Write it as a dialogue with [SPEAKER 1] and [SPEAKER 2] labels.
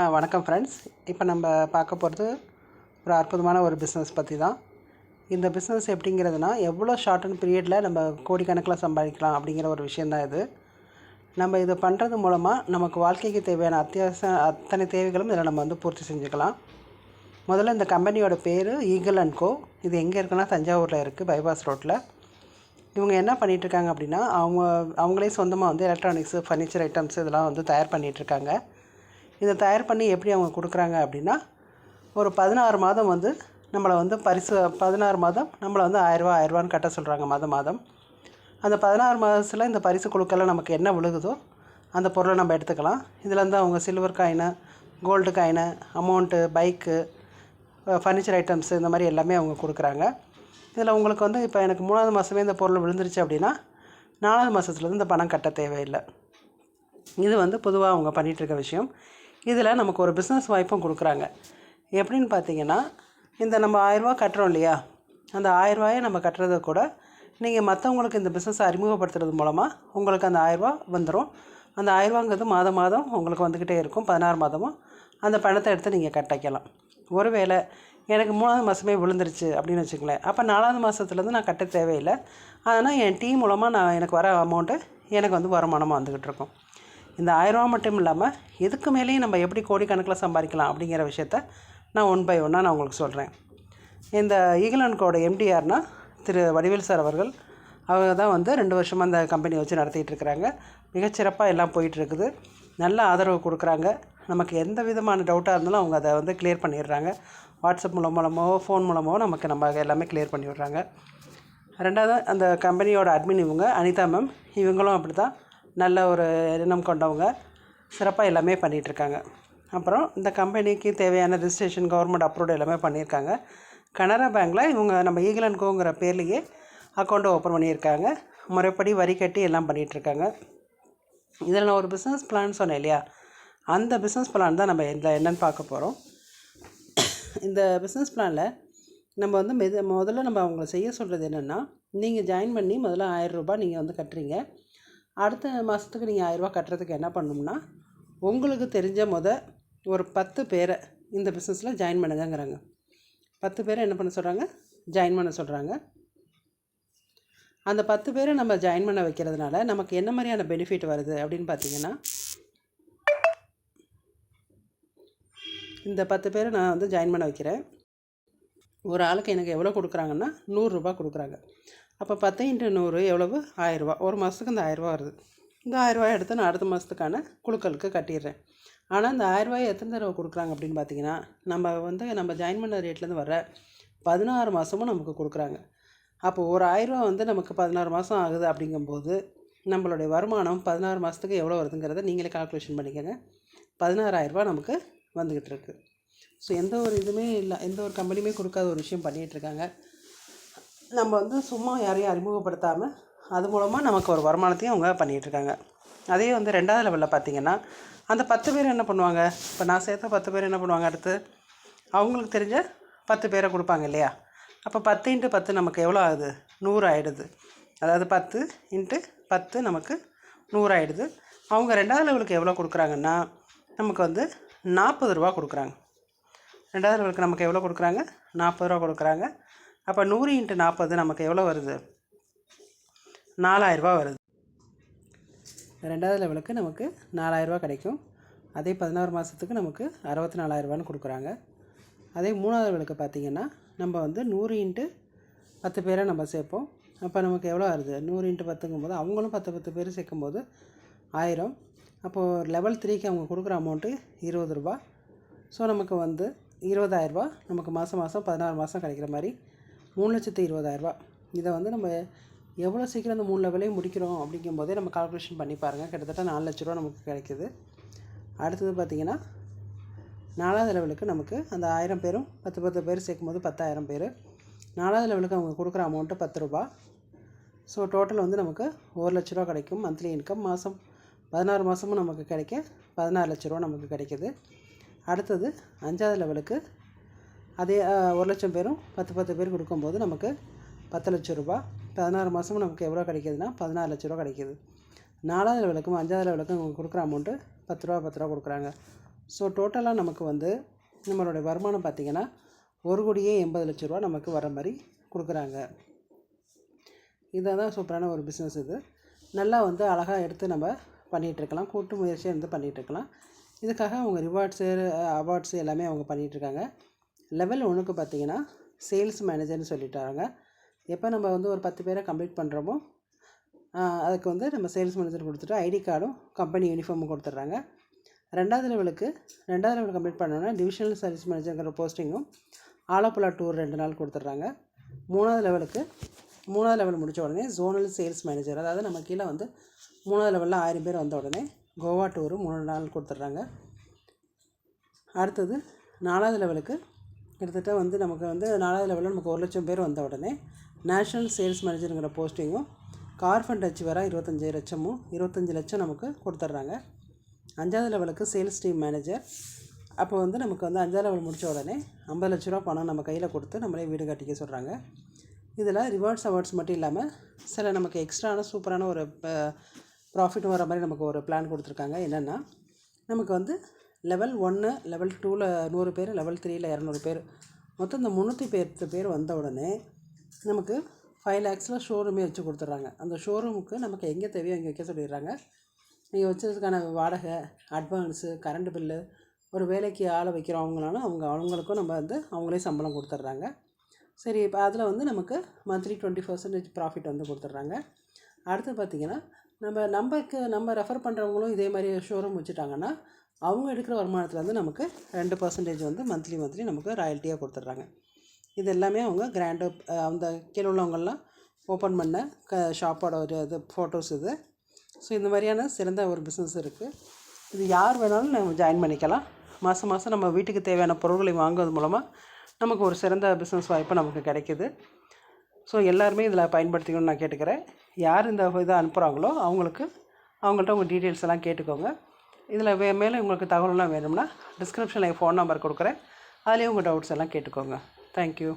[SPEAKER 1] வணக்கம் ஃப்ரெண்ட்ஸ். இப்போ நம்ம பார்க்க போகிறது ஒரு அற்புதமான ஒரு பிஸ்னஸ் பற்றி தான். இந்த பிஸ்னஸ் எப்படிங்கிறதுனா எவ்வளோ ஷார்ட் அண்ட் பீரியடில் நம்ம கோடிக்கணக்கில் சம்பாதிக்கலாம் அப்படிங்கிற ஒரு விஷயந்தான் இது. நம்ம இது பண்ணுறது மூலமாக நமக்கு வாழ்க்கைக்கு தேவையான அத்தனை தேவைகளும் இதில் நம்ம வந்து பூர்த்தி செஞ்சுக்கலாம். முதல்ல இந்த கம்பெனியோட பேர் ஈகிள் அண்ட் கோ. இது எங்கே இருக்குன்னா தஞ்சாவூரில் இருக்குது, பைபாஸ் ரோட்டில். இவங்க என்ன பண்ணிகிட்ருக்காங்க அப்படின்னா அவங்களே சொந்தமாக வந்து எலக்ட்ரானிக்ஸு, ஃபர்னிச்சர் ஐட்டம்ஸ் இதெல்லாம் வந்து தயார் பண்ணிகிட்ருக்காங்க. இதை தயார் பண்ணி எப்படி அவங்க கொடுக்குறாங்க அப்படின்னா, ஒரு 16 மாதம் வந்து நம்மளை வந்து 16 மாதம் நம்மளை வந்து 1000 கட்ட சொல்கிறாங்க மாதம். அந்த 16 மாதத்தில் இந்த பரிசு குழுக்கெல்லாம் நமக்கு என்ன விழுகுதோ அந்த பொருளை நம்ம எடுத்துக்கலாம். இதில் வந்து அவங்க silver coin, gold coin, amount, bike, furniture items இந்த மாதிரி எல்லாமே அவங்க கொடுக்குறாங்க. இதில் உங்களுக்கு வந்து இப்போ எனக்கு 3ஆவது மாதமே இந்த பொருள் விழுந்துருச்சு அப்படின்னா 4ஆவது மாதத்துலேருந்து இந்த பணம் கட்ட தேவையில்லை. இது வந்து பொதுவாக அவங்க பண்ணிகிட்ருக்க விஷயம். இதில் நமக்கு ஒரு பிஸ்னஸ் வாய்ப்பும் கொடுக்குறாங்க. எப்படின்னு பார்த்தீங்கன்னா, இந்த நம்ம 1000 கட்டுறோம் இல்லையா, அந்த 1000 நம்ம கட்டுறதை கூட நீங்கள் மற்றவங்களுக்கு இந்த பிஸ்னஸை அறிமுகப்படுத்துறது மூலமாக உங்களுக்கு அந்த 1000 வந்துடும். அந்த 1000ங்கிறது மாதம் உங்களுக்கு வந்துக்கிட்டே இருக்கும். 16 மாதமும் அந்த பணத்தை எடுத்து நீங்கள் கட்டிக்கலாம். ஒருவேளை எனக்கு 3ஆவது மாதமே விழுந்துருச்சு அப்படின்னு வச்சுக்கலேன், அப்போ 4ஆவது மாதத்துலேருந்து நான் கட்ட தேவையில்லை. அதனால் என் டீம் மூலமாக எனக்கு வர அமௌண்ட்டு எனக்கு வந்து வருமானமாக வந்துக்கிட்டு இருக்கும். இந்த 1000 மட்டும் இல்லாமல் இதுக்கு மேலேயும் நம்ம எப்படி கோடிக்கணக்கில் சம்பாதிக்கலாம் அப்படிங்கிற விஷயத்த நான் ஒன் பை ஒன்னாக நான் உங்களுக்கு சொல்கிறேன். இந்த ஈகிள் அண்ட் கோட எம்டிஆர்னா திரு வடிவேல் சார் அவர்கள். அவங்க தான் வந்து 2 வருஷமாக அந்த கம்பெனி வச்சு நடத்திட்டு இருக்கிறாங்க. மிகச்சிறப்பாக எல்லாம் போயிட்டுருக்குது. நல்ல ஆதரவு கொடுக்குறாங்க. நமக்கு எந்த விதமான டவுட்டாக இருந்தாலும் அவங்க அதை வந்து கிளியர் பண்ணிடுறாங்க. வாட்ஸ்அப் மூலமாகவோ ஃபோன் மூலமாகவோ நம்ம எல்லாமே கிளியர் பண்ணி விடுறாங்க. ரெண்டாவது அந்த கம்பெனியோட அட்மின் இவங்க அனிதா மேம். இவங்களும் அப்படி தான் நல்ல ஒரு எண்ணம் கொண்டவங்க. சிறப்பாக எல்லாமே பண்ணிகிட்ருக்காங்க. அப்புறம் இந்த கம்பெனிக்கு தேவையான ரிஜிஸ்ட்ரேஷன், கவர்மெண்ட் அப்ரூவ்டு எல்லாமே பண்ணியிருக்காங்க. கனரா பேங்க்கில் இவங்க நம்ம ஈகிள் அண்ட் கோங்கிற பேர்லேயே அக்கௌண்ட்டை ஓப்பன் பண்ணியிருக்காங்க. முறைப்படி வரி கட்டி எல்லாம் பண்ணிகிட்ருக்காங்க. இதில் நான் ஒரு பிஸ்னஸ் பிளான் சொன்னேன் இல்லையா, அந்த பிஸ்னஸ் பிளான் தான் நம்ம இதில் என்னென்னு பார்க்க போகிறோம். இந்த பிஸ்னஸ் பிளானில் நம்ம வந்து முதல்ல நம்ம அவங்கள செய்ய சொல்கிறது என்னென்னா, நீங்கள் ஜாயின் பண்ணி முதல்ல 1000 ரூபாய் நீங்கள் வந்து கட்டுறீங்க. அடுத்த மாதத்துக்கு நீங்கள் 1000 கட்டுறதுக்கு என்ன பண்ணணும்னா, உங்களுக்கு தெரிஞ்ச ஒரு 10 பேரை இந்த பிஸ்னஸில் ஜாயின் பண்ணுங்கங்கிறாங்க. 10 பேரை என்ன பண்ண சொல்கிறாங்க? ஜாயின் பண்ண சொல்கிறாங்க. அந்த 10 பேரை நம்ம ஜாயின் பண்ண வைக்கிறதுனால நமக்கு என்ன மாதிரியான பெனிஃபிட் வருது அப்படின்னு பார்த்தீங்கன்னா, இந்த 10 பேரை நான் வந்து ஜாயின் பண்ண வைக்கிறேன். ஒரு ஆளுக்கு எனக்கு எவ்வளோ கொடுக்குறாங்கன்னா 100 ரூபாய் கொடுக்குறாங்க. அப்போ 10 × 100 எவ்வளவு? 1000 ஒரு மாதத்துக்கு இந்த 1000 வருது. இந்த 1000 எடுத்து நான் அடுத்த மாதத்துக்கான குழுக்களுக்கு கட்டிடுறேன். ஆனால் இந்த 1000 எத்தனை தடவை கொடுக்குறாங்க அப்படின்னு பார்த்தீங்கன்னா, நம்ம ஜாயின் பண்ண ரேட்லேருந்து வர 16 மாதமும் நமக்கு கொடுக்குறாங்க. அப்போது ஒரு 1000 வந்து நமக்கு 16 மாதம் ஆகுது. அப்படிங்கும்போது நம்மளுடைய வருமானம் 16 மாதத்துக்கு எவ்வளோ வருதுங்கிறத நீங்களே கால்குலேஷன் பண்ணிக்கோங்க. 16,000 நமக்கு வந்துக்கிட்டு இருக்குது. ஸோ எந்த ஒரு இதுவுமே இல்லை, எந்த ஒரு கம்பெனியுமே கொடுக்காத ஒரு விஷயம் பண்ணிகிட்ருக்காங்க. நம்ம வந்து சும்மா யாரையும் அறிமுகப்படுத்தாமல் அது மூலமாக நமக்கு ஒரு வருமானத்தையும் அவங்க பண்ணிகிட்ருக்காங்க. அதே வந்து 2வது லெவலில் பார்த்திங்கன்னா, அந்த 10 பேர் என்ன பண்ணுவாங்க, இப்போ நான் சேர்த்த 10 பேர் என்ன பண்ணுவாங்க, அடுத்து அவங்களுக்கு தெரிஞ்ச 10 பேரை கொடுப்பாங்க இல்லையா. அப்போ 10 × 10 நமக்கு எவ்வளோ ஆகுது? 100 ஆகிடுது. அதாவது 10 × 10 நமக்கு 100 ஆகிடுது. அவங்க 2வது லெவலுக்கு எவ்வளோ கொடுக்குறாங்கன்னா, நமக்கு வந்து 40 ரூபா கொடுக்குறாங்க. 2வது லெவலுக்கு நமக்கு எவ்வளோ கொடுக்குறாங்க? 40 ரூபா கொடுக்குறாங்க. அப்போ 100 × 40 நமக்கு எவ்வளோ வருது? 4000 வருது. 2வது லெவலுக்கு நமக்கு 4000 கிடைக்கும். அதே 16 மாதத்துக்கு நமக்கு 64,000 கொடுக்குறாங்க. அதே 3வது லெவலுக்கு பார்த்திங்கன்னா, நம்ம வந்து 100 × 10 பேரை நம்ம சேர்ப்போம். அப்போ நமக்கு எவ்வளோ வருது? 100 × 10ங்கும்போது அவங்களும் 10 பேர் சேர்க்கும்போது 1000. அப்போது லெவல் 3க்கு அவங்க கொடுக்குற அமௌண்ட்டு 20 ரூபா. ஸோ நமக்கு வந்து 20,000 நமக்கு மாதம் 16 மாதம் கிடைக்கிற மாதிரி 3,20,000. இதை வந்து நம்ம எவ்வளோ சீக்கிரம் அந்த 3 லெவலையும் முடிக்கிறோம் அப்படிங்கும்போதே நம்ம கால்குலேஷன் பண்ணி பாருங்கள். கிட்டத்தட்ட 4 லட்ச ரூபா நமக்கு கிடைக்கிது. அடுத்தது பார்த்திங்கன்னா, 4வது லெவலுக்கு நமக்கு அந்த 1000 பேரும் 10 பேர் சேர்க்கும்போது 10,000 பேர். 4வது லெவலுக்கு அவங்க கொடுக்குற அமௌண்ட்டு 10 ரூபா. ஸோ டோட்டல் வந்து நமக்கு 1 லட்ச ரூபா கிடைக்கும். மந்த்லி இன்கம் 16 மாதமும் நமக்கு கிடைக்க 14 லட்ச ரூபா நமக்கு கிடைக்கிது. அடுத்தது 5வது லெவலுக்கு அதே 1 லட்சம் பேரும் 10 பேர் கொடுக்கும்போது நமக்கு 10 லட்சம் ரூபா. 16 மாதமும் நமக்கு எவ்வளோ கிடைக்கிதுன்னா 14 லட்ச ரூபா கிடைக்கிது. 4வது லெவலுக்கும் 5வது லெவலுக்கும் அவங்க கொடுக்குற அமௌண்ட்டு 10 ரூபா கொடுக்குறாங்க. ஸோ டோட்டலாக நமக்கு வந்து நம்மளுடைய வருமானம் பார்த்திங்கன்னா 1,80,00,000 நமக்கு வர மாதிரி கொடுக்குறாங்க. இதை தான் சூப்பரான ஒரு பிஸ்னஸ். இது நல்லா வந்து அழகாக எடுத்து நம்ம பண்ணிகிட்ருக்கலாம், கூட்டு முயற்சியாக இருந்து பண்ணிகிட்ருக்கலாம். இதுக்காக அவங்க ரிவார்ட்ஸு அவார்ட்ஸு எல்லாமே அவங்க பண்ணிகிட்ருக்காங்க. லெவல் 1க்கு பார்த்திங்கன்னா சேல்ஸ் மேனேஜர்னு சொல்லிட்டாங்க. எப்போ நம்ம வந்து ஒரு 10 பேரை கம்ப்ளீட் பண்ணுறோமோ அதுக்கு வந்து நம்ம சேல்ஸ் மேனேஜர் கொடுத்துட்டு ஐடி கார்டும் கம்பெனி யூனிஃபார்மும் கொடுத்துட்றாங்க. ரெண்டாவது லெவல் கம்ப்ளீட் பண்ணோன்னா டிவிஷனல் சர்வீஸ் மேனேஜருங்கிற போஸ்டிங்கும் ஆலப்புழா டூர் 2 நாள் கொடுத்துட்றாங்க. மூணாவது லெவல் முடித்த உடனே ஜோனல் சேல்ஸ் மேனேஜர், அதாவது நம்ம கீழே வந்து 3வது லெவலில் 1000 பேர் வந்த உடனே கோவா டூரு 3 நாள் கொடுத்துட்றாங்க. அடுத்தது 4வது லெவலுக்கு கிட்டத்தட்ட வந்து நமக்கு வந்து 4வது லெவலில் நமக்கு 1,00,000 பேர் வந்த உடனே நேஷ்னல் சேல்ஸ் மேனேஜருங்கிற போஸ்டிங்கும் கார்ஃபண்ட் அச்சீவராக 25 லட்சம் நமக்கு கொடுத்துட்றாங்க. 5வது லெவலுக்கு சேல்ஸ் டீம் மேனேஜர். அப்போ வந்து நமக்கு வந்து 5வது லெவல் முடித்த உடனே 50 லட்ச ரூபா பணம் நம்ம கையில் கொடுத்து நம்மளே வீடு கட்டிக்க சொல்கிறாங்க. இதில் ரிவார்ட்ஸ் அவார்ட்ஸ் மட்டும் இல்லாமல் சில நமக்கு எக்ஸ்ட்ரான சூப்பரான ஒரு ப்ராஃபிட் வர மாதிரி நமக்கு ஒரு பிளான் கொடுத்துருக்காங்க. என்னென்னா நமக்கு வந்து லெவல் 1 லெவல் 2ல் 100 பேர், லெவல் 3ல் 200 பேர், மொத்தம் இந்த 310 பேர் வந்த உடனே நமக்கு 5 lakhsல ஷோரூமே வச்சு கொடுத்துட்றாங்க. அந்த ஷோரூமுக்கு நமக்கு எங்கே தேவையோ அங்கே வைக்க சொல்லிடுறாங்க. நீங்கள் வச்சதுக்கான வாடகை, அட்வான்ஸு, கரண்ட் பில்லு, ஒரு வேலைக்கு ஆளை வைக்கிறவங்களாலும் அவங்களுக்கும் நம்ம வந்து அவங்களே சம்பளம் கொடுத்துட்றாங்க. சரி, இப்போ அதில் வந்து நமக்கு மந்த்லி 20% ப்ராஃபிட் வந்து கொடுத்துட்றாங்க. அடுத்து பார்த்திங்கன்னா நம்ம ரெஃபர் பண்ணுறவங்களும் இதே மாதிரி ஷோரூம் வச்சுட்டாங்கன்னா அவங்க எடுக்கிற வருமானத்தில் வந்து நமக்கு 2% வந்து மந்த்லி நமக்கு ராயல்ட்டியாக கொடுத்துட்றாங்க. இது எல்லாமே அவங்க கிராண்டு அந்த கீழே உள்ளவங்கள்லாம் ஓப்பன் பண்ண ஷாப்போட ஒரு இது ஃபோட்டோஸ் இது. ஸோ இந்த மாதிரியான சிறந்த ஒரு பிஸ்னஸ் இருக்குது. இது யார் வேணாலும் நம்ம ஜாயின் பண்ணிக்கலாம். மாதம் நம்ம வீட்டுக்கு தேவையான பொருட்களை வாங்குவது மூலமாக நமக்கு ஒரு சிறந்த பிஸ்னஸ் வாய்ப்பு நமக்கு கிடைக்கிது. ஸோ எல்லாருமே இதில் பயன்படுத்திக்கணும்னு நான் கேட்டுக்கிறேன். யார் இந்த இதை அனுப்புகிறாங்களோ அவங்கள்ட்ட உங்கள் டீட்டெயில்ஸ் எல்லாம் கேட்டுக்கோங்க. இதில் மேலே உங்களுக்கு தகவலாம் வேணும்னா டிஸ்கிரிப்ஷனில் என் ஃபோன் நம்பர் கொடுக்குறேன். அதிலே உங்கள் டவுட்ஸ் எல்லாம் கேட்டுக்கோங்க. தேங்க்யூ.